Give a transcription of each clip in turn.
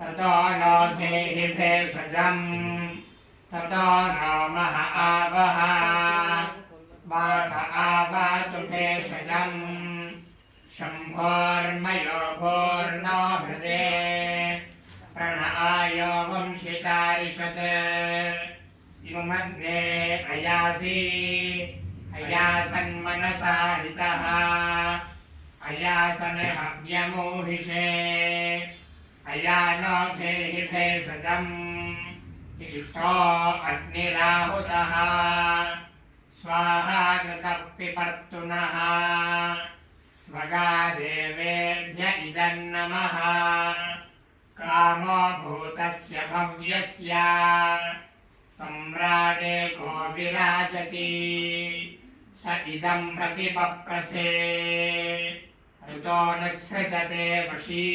ततो नो धेहि भेषजम् ततो नो मह आवः वात आवातु भेषजम् शम्भोर्मयो भोर्नो हृदे प्रणआयो वंशितारिषत् इमग्ने अयासि अयासन्मनसा हितः अयासन हव्यमोहिषे अयानो धेहि भेषजम् इष्टो अग्निराहुतः स्वाहा कृतः पिपर्तुनः स्वगा देवेभ्य इदन्नमः कामो भूतस्य भव्यस्य सम्राटे को विराजति स इदं प्रतिपप्रथे ऋतो नुत्सृजते वशी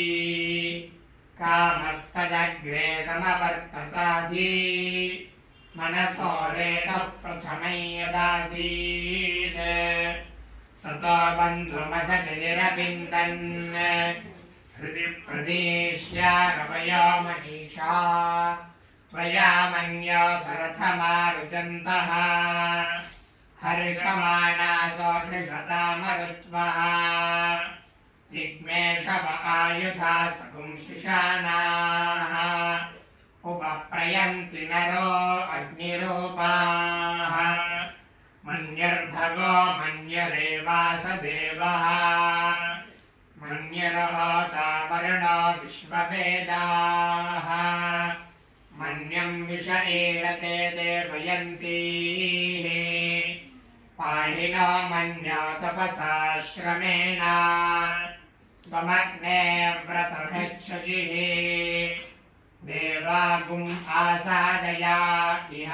कामस्तदग्रे समवर्तताधि मनसो रेतः प्रथमै यदासीत् सतो बन्धुमसजनिरविन्दन् हृदि प्रदिश्य कवयो मनीषा त्वया मन्यो सरथमारुजन्तः हर्षमाणासो धृषतामरुत्वः दिग्मेषव आयुधा सकुंशिशानाः उपप्रयन्ति नरो अग्निरूपाः मन्यर्भगो मन्यरेवासदेवः मन्यर्होता वरुणो विश्ववेदाः मन्यं विष एळते देवयन्तीः पाहि नो मन्यो तपसा श्रमेण त्वमग्ने व्रतभृच्छुजिः देवागुम् आसादया इह